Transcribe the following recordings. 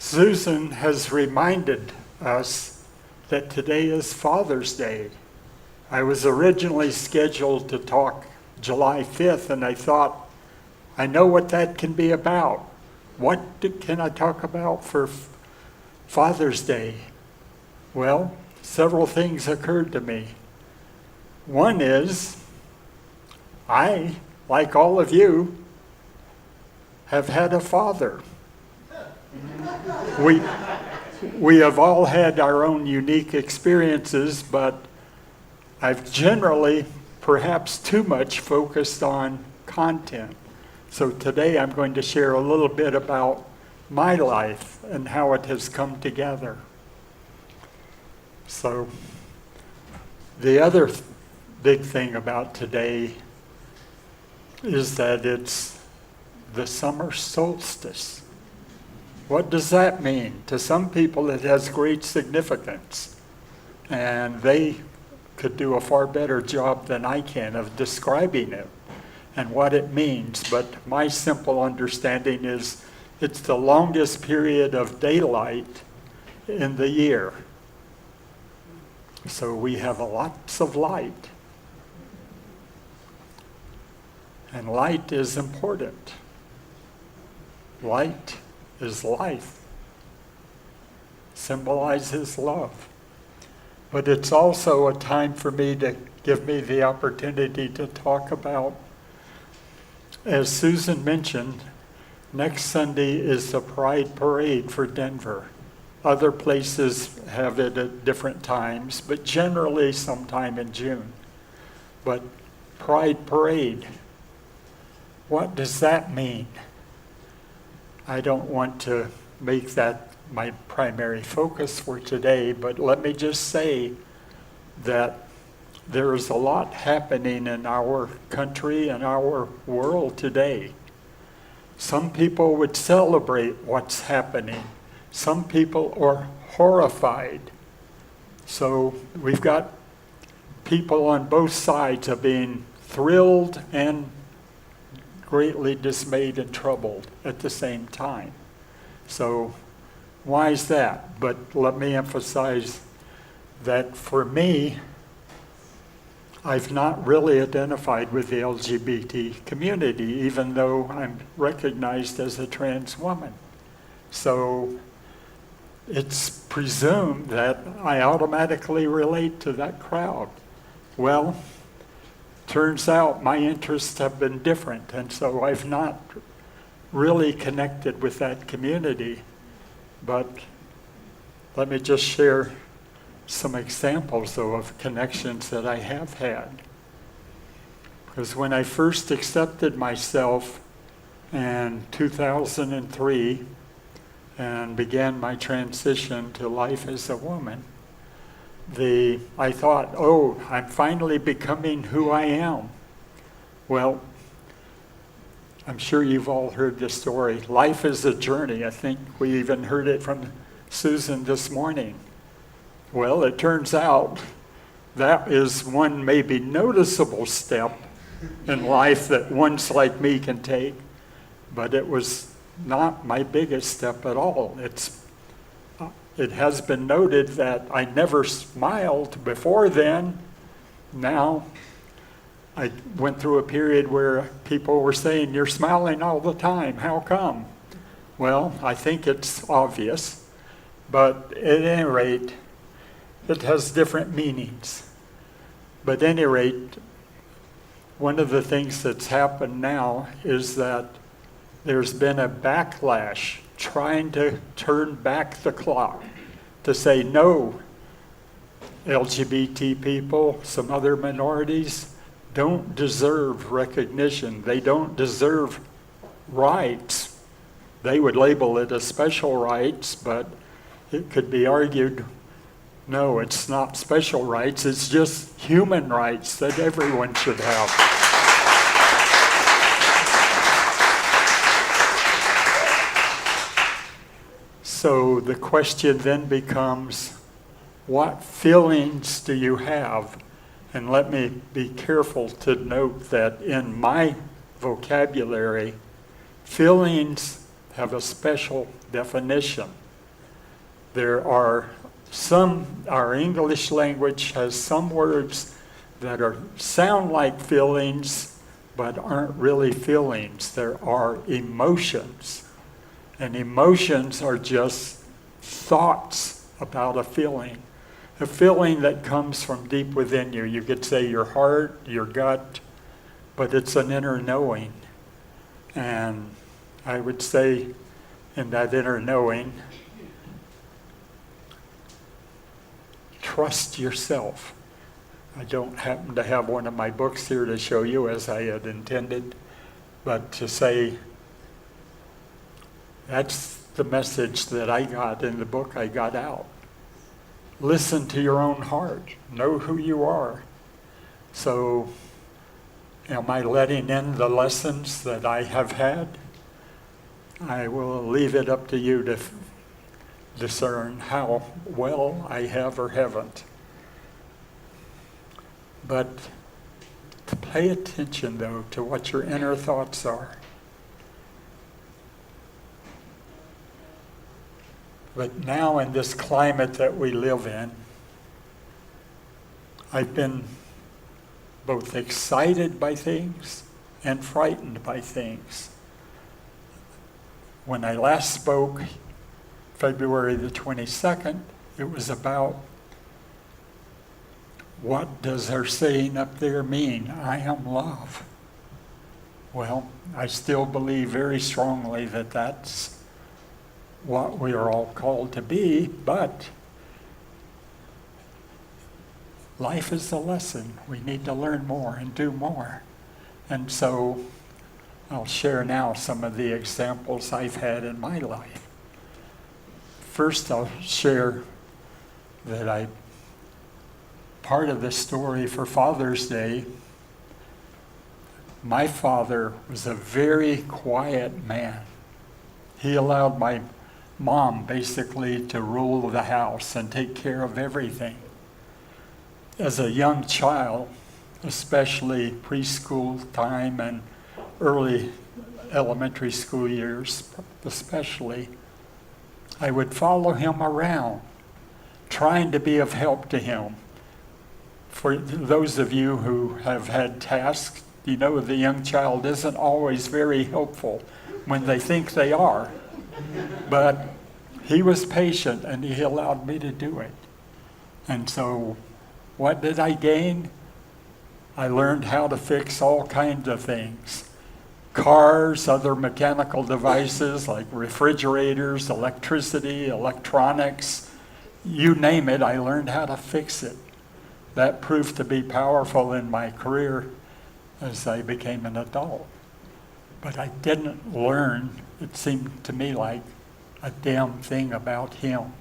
Susan has reminded us that today is Father's Day. I was originally scheduled to talk July 5th, and I thought, I know what that can be about. Can I talk about for Father's Day? Well, several things occurred to me. One is, I, like all of you, have had a father. We have all had our own unique experiences, but I've generally, perhaps too much, focused on content. So today I'm going to share a little bit about my life and how it has come together. So the other big thing about today is that it's the summer solstice. What does that mean? To some people it has great significance, and they could do a far better job than I can of describing it and what it means. But my simple understanding is it's the longest period of daylight in the year. So we have lots of light. And light is important. Light is life. Symbolizes love. But it's also a time for me to give me the opportunity to talk about, as Susan mentioned, next Sunday is the Pride Parade for Denver. Other places have it at different times, but generally sometime in June. But Pride Parade, what does that mean? I don't want to make that my primary focus for today, but let me just say that there is a lot happening in our country and our world today. Some people would celebrate what's happening. Some people are horrified. So we've got people on both sides of being thrilled and greatly dismayed and troubled at the same time. So why is that? But let me emphasize that for me, I've not really identified with the LGBT community, even though I'm recognized as a trans woman. So it's presumed that I automatically relate to that crowd. Well, turns out my interests have been different, and so I've not really connected with that community. But let me just share some examples, though, of connections that I have had. Because when I first accepted myself in 2003 and began my transition to life as a woman, I thought, oh, I'm finally becoming who I am. Well, I'm sure you've all heard this story. Life is a journey. I think we even heard it from Susan this morning. Well, it turns out that is one maybe noticeable step in life that ones like me can take, but it was not my biggest step at all. It has been noted that I never smiled before then. Now, I went through a period where people were saying, you're smiling all the time, how come? Well, I think it's obvious, but at any rate, it has different meanings. But at any rate, one of the things that's happened now is that there's been a backlash trying to turn back the clock to say, no, LGBT people, some other minorities, don't deserve recognition. They don't deserve rights. They would label it as special rights, but it could be argued, no, it's not special rights, it's just human rights that everyone should have. So the question then becomes, what feelings do you have? And let me be careful to note that in my vocabulary, feelings have a special definition. There are our English language has some words that sound like feelings, but aren't really feelings. There are emotions. And emotions are just thoughts about a feeling that comes from deep within you. You could say your heart, your gut, but it's an inner knowing. And I would say in that inner knowing, trust yourself. I don't happen to have one of my books here to show you as I had intended, but to say that's the message that I got in the book I got out. Listen to your own heart. Know who you are. So, am I letting in the lessons that I have had? I will leave it up to you to discern how well I have or haven't. But to pay attention, though, to what your inner thoughts are. But now in this climate that we live in, I've been both excited by things and frightened by things. When I last spoke, February the 22nd, it was about what does our saying up there mean? I am love. Well, I still believe very strongly that that's what we are all called to be, but life is a lesson. We need to learn more and do more. And so I'll share now some of the examples I've had in my life. First, I'll share that part of the story for Father's Day, my father was a very quiet man. He allowed my mom basically to rule the house and take care of everything. As a young child, especially preschool time and early elementary school years especially, I would follow him around, trying to be of help to him. For those of you who have had tasks, you know the young child isn't always very helpful when they think they are. But he was patient and he allowed me to do it. And so what did I gain? I learned how to fix all kinds of things. Cars, other mechanical devices like refrigerators, electricity, electronics, you name it, I learned how to fix it. That proved to be powerful in my career as I became an adult. But I didn't learn, it seemed to me like, a damn thing about him.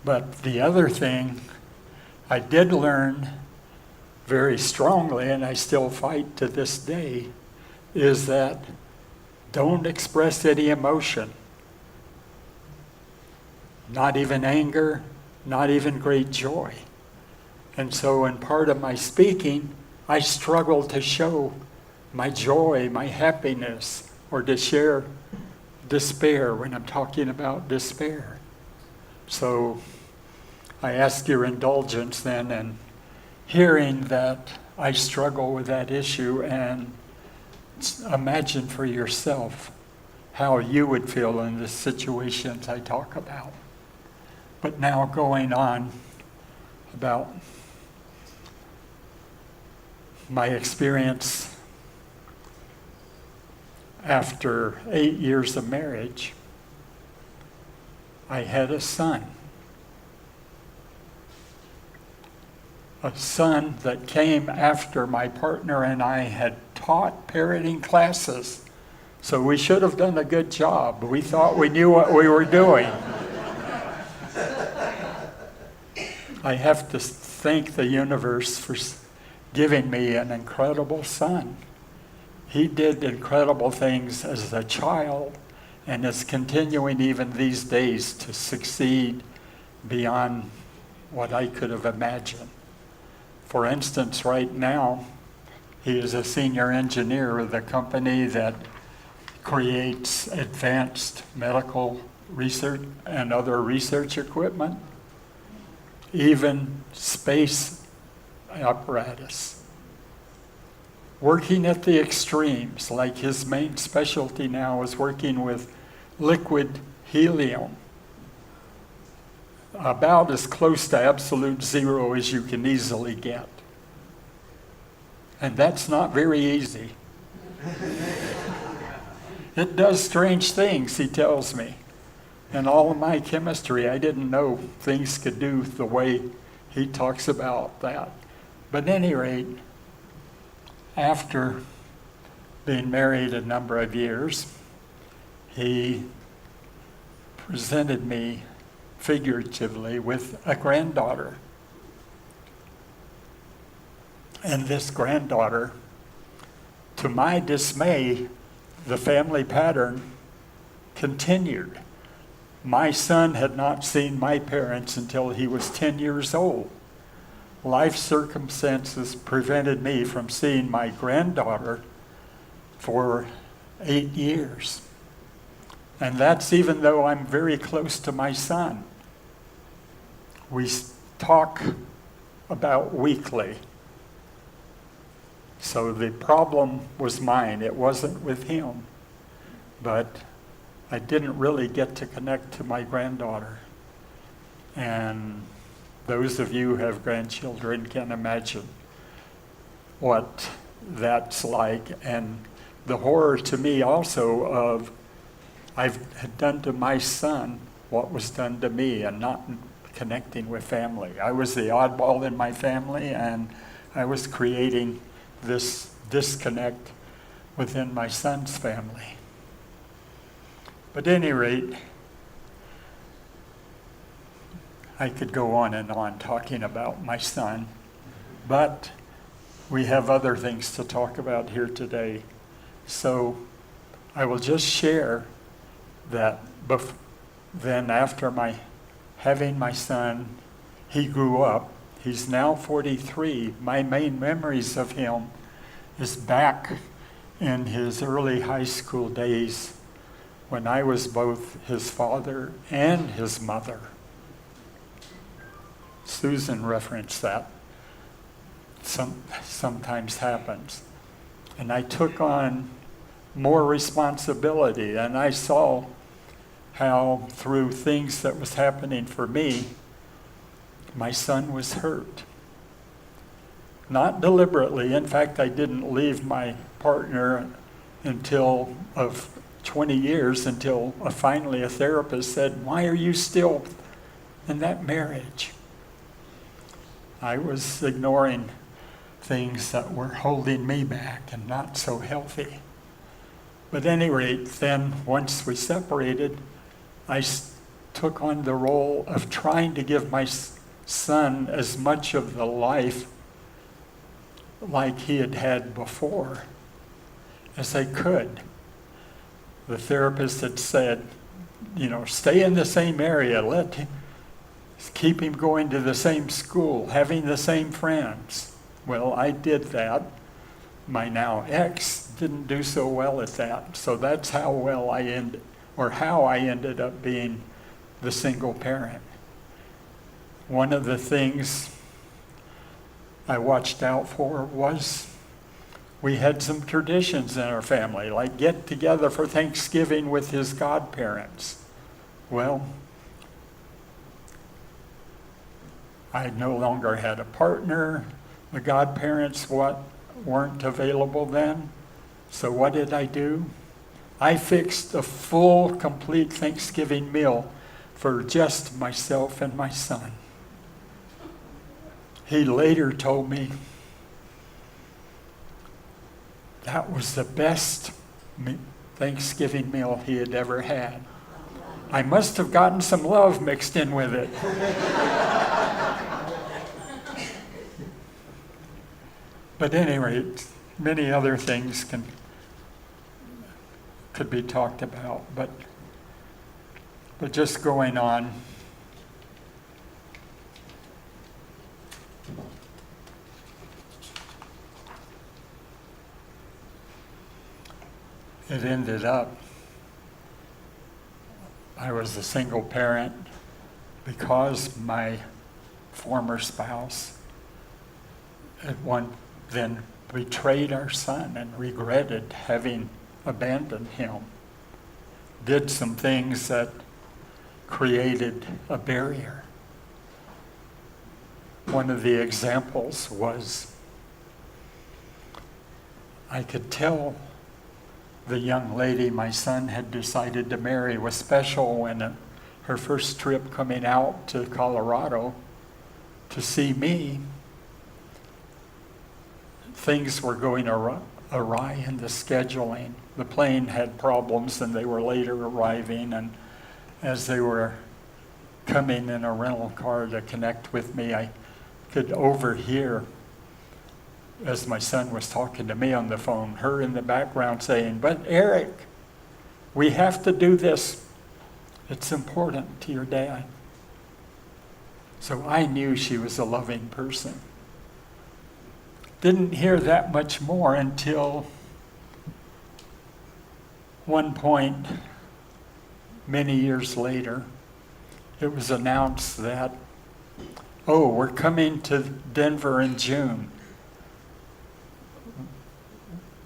But the other thing I did learn very strongly, and I still fight to this day, is that don't express any emotion. Not even anger, not even great joy. And so in part of my speaking, I struggle to show my joy, my happiness, or to share despair when I'm talking about despair. So I ask your indulgence then in hearing that I struggle with that issue, and imagine for yourself how you would feel in the situations I talk about. But now going on about my experience after 8 years of marriage, I had a son. A son that came after my partner and I had taught parenting classes. So we should have done a good job. We thought we knew what we were doing. I have to thank the universe for giving me an incredible son. He did incredible things as a child and is continuing even these days to succeed beyond what I could have imagined. For instance, right now, he is a senior engineer of the company that creates advanced medical research and other research equipment, even space apparatus. Working at the extremes, like his main specialty now is working with liquid helium, about as close to absolute zero as you can easily get. And that's not very easy. It does strange things, he tells me. In all of my chemistry, I didn't know things could do the way he talks about that. But at any rate, after being married a number of years, he presented me figuratively with a granddaughter. And this granddaughter, to my dismay, the family pattern continued. My son had not seen my parents until he was 10 years old. Life circumstances prevented me from seeing my granddaughter for 8 years. And that's even though I'm very close to my son. We talk about weekly. So the problem was mine. It wasn't with him. But I didn't really get to connect to my granddaughter. And those of you who have grandchildren can imagine what that's like. And the horror to me also of I've done to my son what was done to me and not connecting with family. I was the oddball in my family, and I was creating this disconnect within my son's family. But at any rate, I could go on and on talking about my son, but we have other things to talk about here today. So I will just share that then after having my son, he grew up. He's now 43. My main memories of him is back in his early high school days when I was both his father and his mother. Susan referenced that. Sometimes happens. And I took on more responsibility, and I saw how through things that was happening for me, my son was hurt. Not deliberately. In fact, I didn't leave my partner until of 20 years until finally a therapist said, "Why are you still in that marriage?" I was ignoring things that were holding me back and not so healthy. But at any rate, then once we separated, I took on the role of trying to give my son as much of the life like he had had before as I could. The therapist had said, stay in the same area, keep him going to the same school, having the same friends. Well, I did that. My now ex didn't do so well at that. So that's how I ended up being the single parent. One of the things I watched out for was we had some traditions in our family, like get together for Thanksgiving with his godparents. Well, I no longer had a partner. The godparents weren't available then. So what did I do? I fixed a full, complete Thanksgiving meal for just myself and my son. He later told me that was the best Thanksgiving meal he had ever had. I must have gotten some love mixed in with it. But at any rate, many other things could be talked about, but just going on. it ended up, I was a single parent because my former spouse then betrayed our son and regretted having abandoned him. Did some things that created a barrier. One of the examples was I could tell the young lady my son had decided to marry was special when her first trip coming out to Colorado to see me, things were going awry in the scheduling. The plane had problems and they were later arriving, and as they were coming in a rental car to connect with me, I could overhear, as my son was talking to me on the phone, her in the background saying, "But Eric, we have to do this. It's important to your dad." So I knew she was a loving person. Didn't hear that much more until one point, many years later, it was announced that, "Oh, we're coming to Denver in June.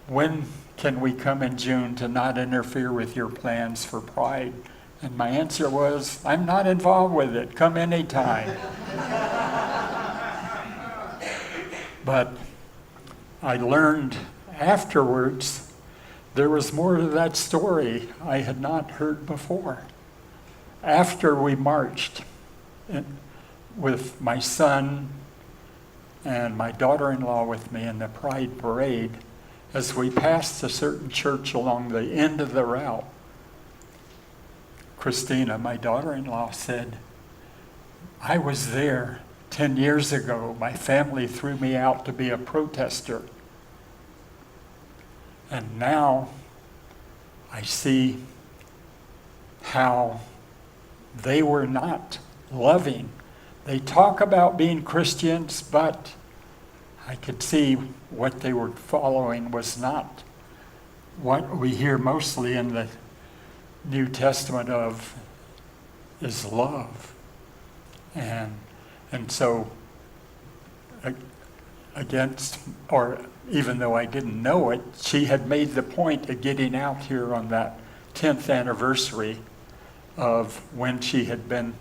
When can we come in June to not interfere with your plans for Pride?" And my answer was, "I'm not involved with it. Come anytime." But I learned afterwards there was more to that story I had not heard before. After we marched with my son and my daughter-in-law with me in the Pride Parade, as we passed a certain church along the end of the route, Christina, my daughter-in-law, said, "I was there 10 years ago. My family threw me out to be a protester. And now I see how they were not loving. They talk about being Christians, but I could see what they were following was not what we hear mostly in the New Testament of is love." And so even though I didn't know it, she had made the point of getting out here on that 10th anniversary of when she had been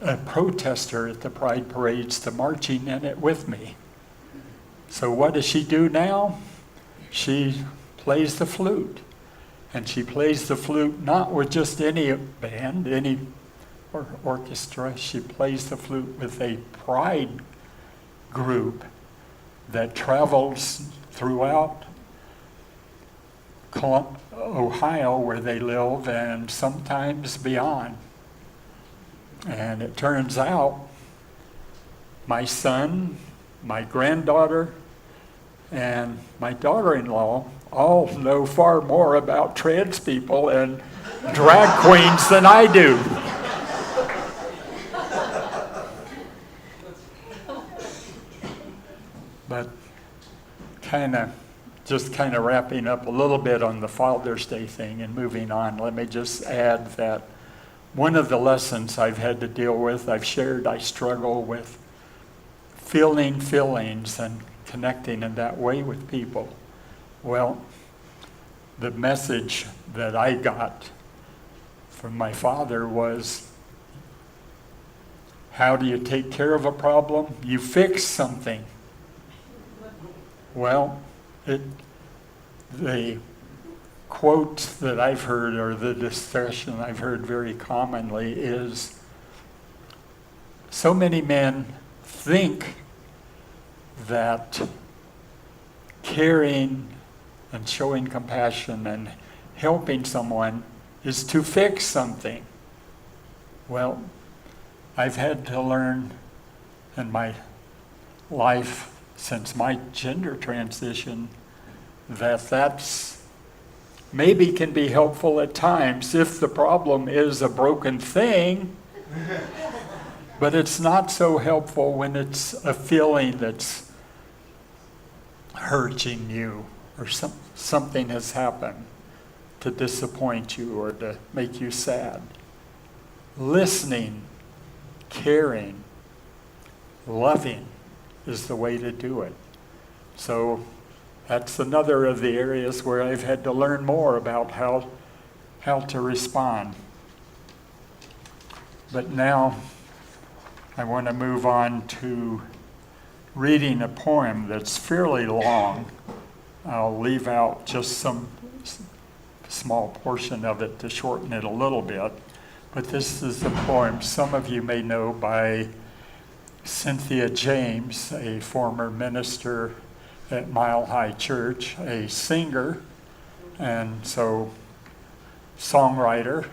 a protester at the Pride parades, to marching in it with me. So what does she do now? She plays the flute. And she plays the flute not with just any band, any orchestra. She plays the flute with a Pride group that travels throughout Ohio, where they live, and sometimes beyond. And it turns out my son, my granddaughter, and my daughter-in-law all know far more about trans people and drag queens than I do. But kind of wrapping up a little bit on the Father's Day thing and moving on, let me just add that one of the lessons I've had to deal with, I've shared, I struggle with feeling feelings and connecting in that way with people. Well, the message that I got from my father was, how do you take care of a problem? You fix something. Well, the quote that I've heard, or the discussion I've heard very commonly, is so many men think that caring and showing compassion and helping someone is to fix something. Well, I've had to learn in my life since my gender transition that's maybe can be helpful at times if the problem is a broken thing, but it's not so helpful when it's a feeling that's hurting you or something has happened. to disappoint you or to make you sad. Listening, caring, loving is the way to do it. So that's another of the areas where I've had to learn more about how to respond. But now I want to move on to reading a poem that's fairly long. I'll leave out just some small portion of it to shorten it a little bit. But this is a poem some of you may know by Cynthia James, a former minister at Mile High Church, a singer, and so songwriter.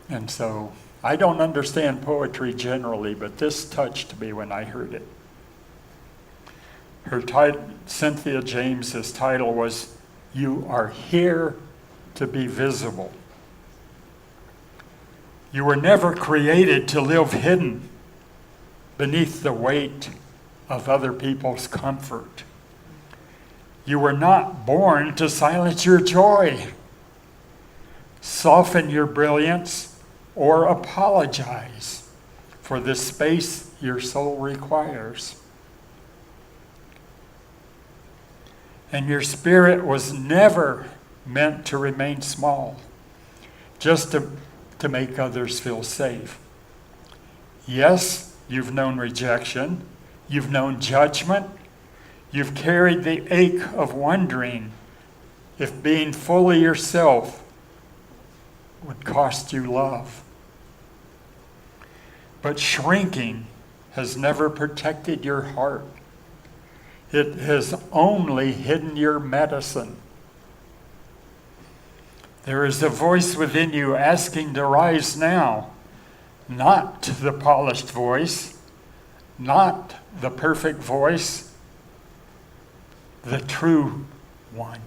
And so I don't understand poetry generally, but this touched me when I heard it. Her title, Cynthia James's title was, "You Are Here to Be Visible." You were never created to live hidden beneath the weight of other people's comfort. You were not born to silence your joy, soften your brilliance, or apologize for the space your soul requires. And your spirit was never meant to remain small, just to make others feel safe. Yes, you've known rejection, you've known judgment, you've carried the ache of wondering if being fully yourself would cost you love. But shrinking has never protected your heart. It has only hidden your medicine. There is a voice within you asking to rise now, not the polished voice, not the perfect voice, the true one.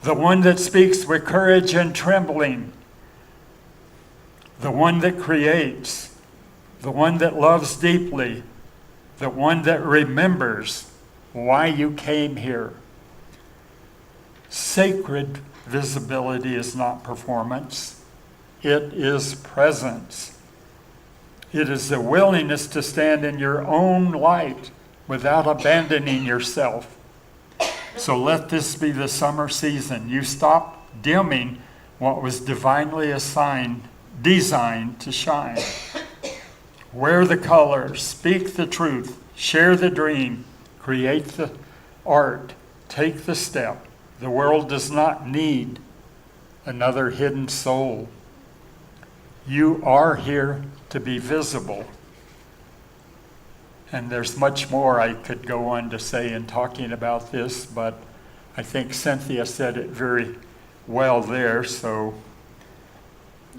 The one that speaks with courage and trembling, the one that creates, the one that loves deeply, the one that remembers why you came here. Sacred visibility is not performance. It is presence. It is the willingness to stand in your own light without abandoning yourself. So let this be the summer season. You stop dimming what was divinely designed to shine. Wear the colors, speak the truth, share the dream, create the art, take the step. The world does not need another hidden soul. You are here to be visible. And there's much more I could go on to say in talking about this, but I think Cynthia said it very well there, so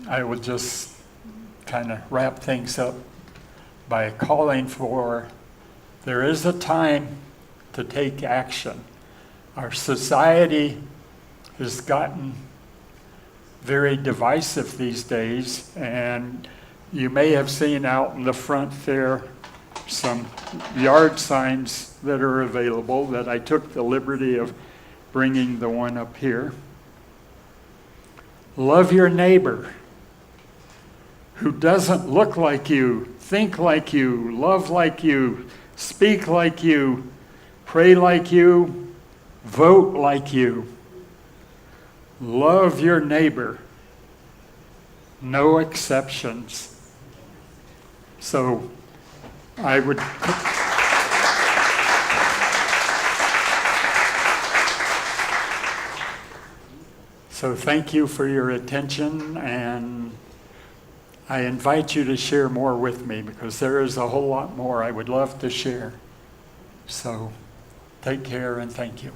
I will just kind of wrap things up by calling for, there is a time to take action. Our society has gotten very divisive these days, and you may have seen out in the front there some yard signs that are available that I took the liberty of bringing the one up here. Love your neighbor who doesn't look like you, think like you, love like you, speak like you, pray like you, vote like you. Love your neighbor. No exceptions. So I would... So thank you for your attention, and I invite you to share more with me because there is a whole lot more I would love to share. So take care and thank you.